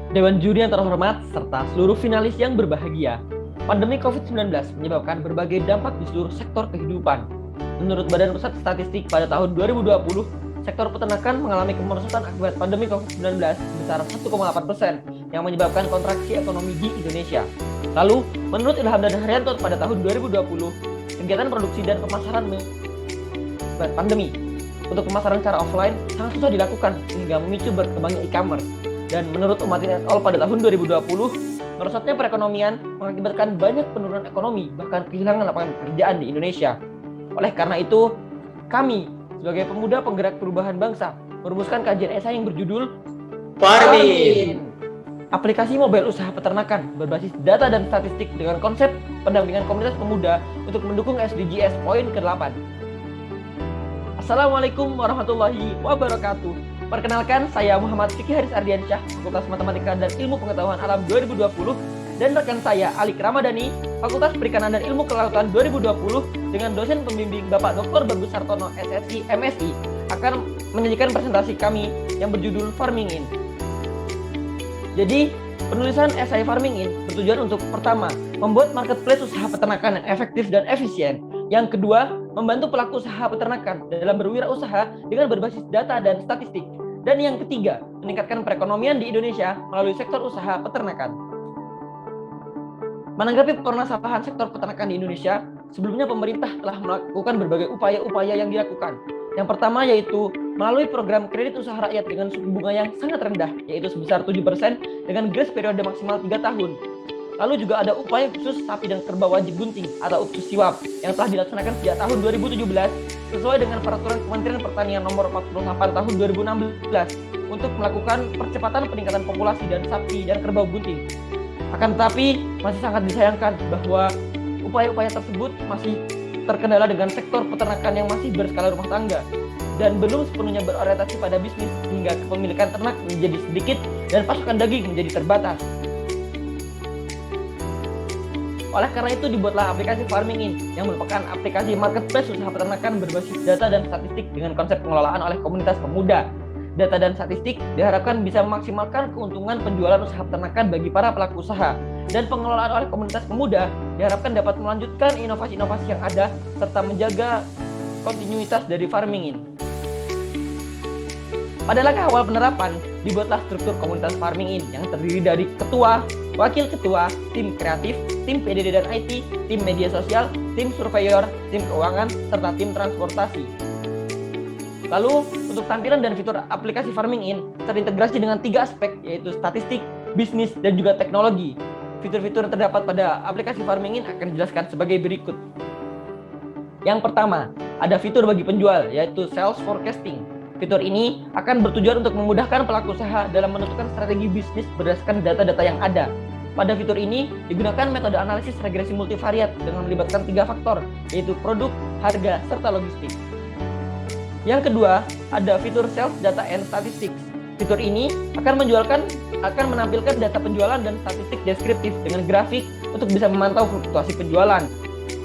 Dewan Juri yang terhormat, serta seluruh finalis yang berbahagia, pandemi COVID-19 menyebabkan berbagai dampak di seluruh sektor kehidupan. Menurut Badan Pusat Statistik, pada tahun 2020, sektor peternakan mengalami kemerosotan akibat pandemi COVID-19 sebesar 1,8%, yang menyebabkan kontraksi ekonomi di Indonesia. Lalu, menurut Ilham dan Haryanto, pada tahun 2020, kegiatan produksi dan pemasaran akibat pandemi untuk pemasaran secara offline sangat susah dilakukan sehingga memicu berkembangnya e-commerce. Dan menurut Umatin et al. Pada tahun 2020, merosotnya perekonomian mengakibatkan banyak penurunan ekonomi, bahkan kehilangan lapangan pekerjaan di Indonesia. Oleh karena itu, kami sebagai pemuda penggerak perubahan bangsa merumuskan kajian esai yang berjudul Farmin. Aplikasi mobile usaha peternakan berbasis data dan statistik dengan konsep pendampingan komunitas pemuda untuk mendukung SDGs poin ke-8. Assalamualaikum warahmatullahi wabarakatuh. Perkenalkan, saya Muhammad Fikri Haris Ardiansyah, Fakultas Matematika dan Ilmu Pengetahuan Alam 2020, dan rekan saya Alik Ramadhani, Fakultas Perikanan dan Ilmu Kelautan 2020, dengan dosen pembimbing Bapak Dr. Bagus Sartono, SSI, MSI, akan menyajikan presentasi kami yang berjudul Farming In. Jadi, penulisan esai Farming In bertujuan untuk, pertama, membuat marketplace usaha peternakan yang efektif dan efisien. Yang kedua, membantu pelaku usaha peternakan dalam berwirausaha dengan berbasis data dan statistik. Dan yang ketiga, meningkatkan perekonomian di Indonesia melalui sektor usaha peternakan. Menanggapi permasalahan sektor peternakan di Indonesia, sebelumnya pemerintah telah melakukan berbagai upaya-upaya yang dilakukan. Yang pertama yaitu melalui program kredit usaha rakyat dengan suku bunga yang sangat rendah, yaitu sebesar 7% dengan grace periode maksimal 3 tahun. Lalu juga ada upaya khusus sapi dan kerbau wajib bunting atau UPSUS SIWAP yang telah dilaksanakan sejak tahun 2017 sesuai dengan peraturan Kementerian Pertanian nomor 48 tahun 2016 untuk melakukan percepatan peningkatan populasi dan sapi dan kerbau bunting. Akan tetapi masih sangat disayangkan bahwa upaya-upaya tersebut masih terkendala dengan sektor peternakan yang masih berskala rumah tangga dan belum sepenuhnya berorientasi pada bisnis hingga kepemilikan ternak menjadi sedikit dan pasokan daging menjadi terbatas. Oleh karena itu dibuatlah aplikasi Farming In yang merupakan aplikasi marketplace usaha peternakan berbasis data dan statistik dengan konsep pengelolaan oleh komunitas pemuda. Data dan statistik diharapkan bisa memaksimalkan keuntungan penjualan usaha peternakan bagi para pelaku usaha, dan pengelolaan oleh komunitas pemuda diharapkan dapat melanjutkan inovasi-inovasi yang ada serta menjaga kontinuitas dari Farming In. Pada langkah awal penerapan, dibuatlah struktur komunitas Farming In yang terdiri dari ketua, wakil ketua, tim kreatif, tim PDD dan IT, tim media sosial, tim surveyor, tim keuangan, serta tim transportasi. Lalu, untuk tampilan dan fitur aplikasi Farming In terintegrasi dengan 3 aspek, yaitu statistik, bisnis, dan juga teknologi. Fitur-fitur yang terdapat pada aplikasi Farming In akan dijelaskan sebagai berikut. Yang pertama, ada fitur bagi penjual, yaitu Sales Forecasting. Fitur ini akan bertujuan untuk memudahkan pelaku usaha dalam menentukan strategi bisnis berdasarkan data-data yang ada. Pada fitur ini digunakan metode analisis regresi multivariat dengan melibatkan 3 faktor, yaitu produk, harga, serta logistik. Yang kedua, ada fitur Sales Data and Statistics. Fitur ini akan menampilkan data penjualan dan statistik deskriptif dengan grafik untuk bisa memantau fluktuasi penjualan.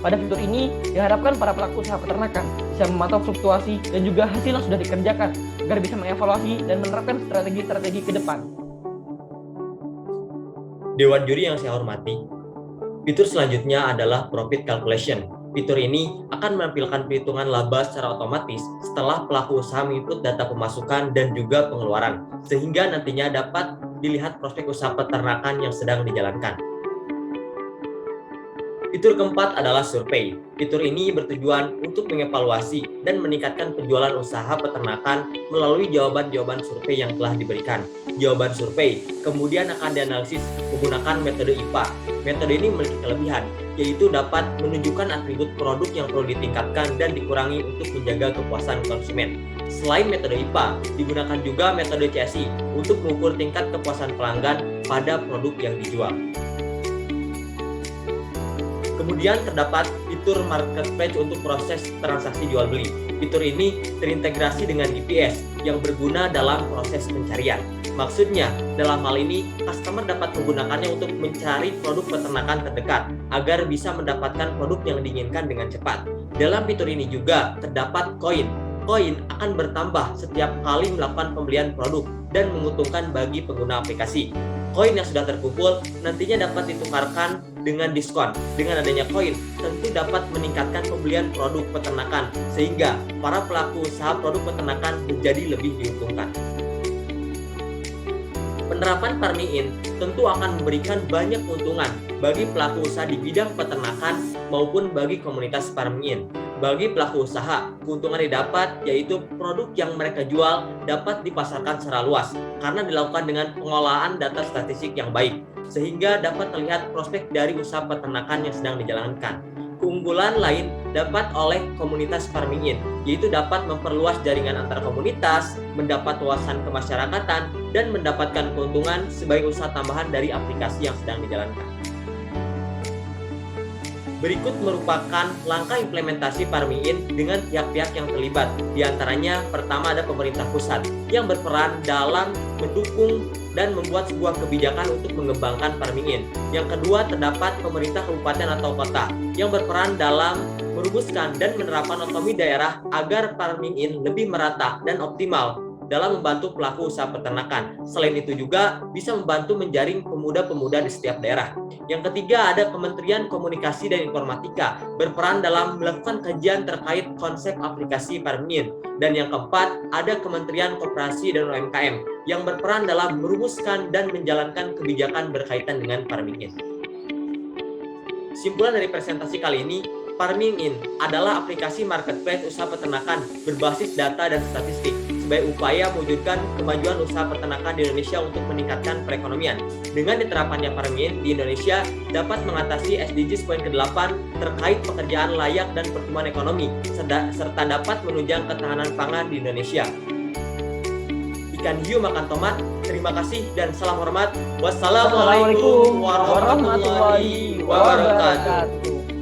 Pada fitur ini diharapkan para pelaku usaha peternakan bisa memantau fluktuasi dan juga hasil yang sudah dikerjakan agar bisa mengevaluasi dan menerapkan strategi-strategi ke depan. Dewan juri yang saya hormati, fitur selanjutnya adalah Profit Calculation. Fitur ini akan menampilkan perhitungan laba secara otomatis setelah pelaku usaha menginput data pemasukan dan juga pengeluaran, sehingga nantinya dapat dilihat prospek usaha peternakan yang sedang dijalankan. Fitur keempat adalah survei. Fitur ini bertujuan untuk mengevaluasi dan meningkatkan penjualan usaha peternakan melalui jawaban-jawaban survei yang telah diberikan. Jawaban survei kemudian akan dianalisis menggunakan metode IPA. Metode ini memiliki kelebihan, yaitu dapat menunjukkan atribut produk yang perlu ditingkatkan dan dikurangi untuk menjaga kepuasan konsumen. Selain metode IPA, digunakan juga metode CSI untuk mengukur tingkat kepuasan pelanggan pada produk yang dijual. Kemudian terdapat fitur marketplace untuk proses transaksi jual beli. Fitur ini terintegrasi dengan GPS yang berguna dalam proses pencarian. Maksudnya, dalam hal ini, customer dapat menggunakannya untuk mencari produk peternakan terdekat agar bisa mendapatkan produk yang diinginkan dengan cepat. Dalam fitur ini juga terdapat koin. Koin akan bertambah setiap kali melakukan pembelian produk dan menguntungkan bagi pengguna aplikasi. koin yang sudah terkumpul nantinya dapat ditukarkan dengan diskon. Dengan adanya koin, tentu dapat meningkatkan pembelian produk peternakan, sehingga para pelaku usaha produk peternakan menjadi lebih diuntungkan. Penerapan Farming In tentu akan memberikan banyak keuntungan bagi pelaku usaha di bidang peternakan maupun bagi komunitas Farming In. Bagi pelaku usaha, keuntungan didapat yaitu produk yang mereka jual dapat dipasarkan secara luas karena dilakukan dengan pengolahan data statistik yang baik, sehingga dapat terlihat prospek dari usaha peternakan yang sedang dijalankan. Keunggulan lain dapat oleh komunitas Farming In, yaitu dapat memperluas jaringan antar komunitas, mendapat wawasan kemasyarakatan, dan mendapatkan keuntungan sebagai usaha tambahan dari aplikasi yang sedang dijalankan. Berikut merupakan langkah implementasi Farming In dengan pihak-pihak yang terlibat. Di antaranya, pertama ada pemerintah pusat yang berperan dalam mendukung dan membuat sebuah kebijakan untuk mengembangkan Farming In. Yang kedua, terdapat pemerintah kabupaten atau kota yang berperan dalam merumuskan dan menerapkan otonomi daerah agar Farming In lebih merata dan optimal dalam membantu pelaku usaha peternakan. Selain itu juga bisa membantu menjaring pemuda-pemuda di setiap daerah. Yang ketiga ada Kementerian Komunikasi dan Informatika berperan dalam melakukan kajian terkait konsep aplikasi Farming In. Dan yang keempat ada Kementerian Koperasi dan UMKM yang berperan dalam merumuskan dan menjalankan kebijakan berkaitan dengan Farming In. Kesimpulan dari presentasi kali ini, Farming In adalah aplikasi marketplace usaha peternakan berbasis data dan statistik sebagai upaya mewujudkan kemajuan usaha peternakan di Indonesia untuk meningkatkan perekonomian. Dengan diterapkannya Farming In di Indonesia dapat mengatasi SDGs poin ke-8 terkait pekerjaan layak dan pertumbuhan ekonomi, serta dapat menunjang ketahanan pangan di Indonesia. Ikan hiu makan tomat. Terima kasih dan salam hormat. Wassalamualaikum warahmatullahi wabarakatuh.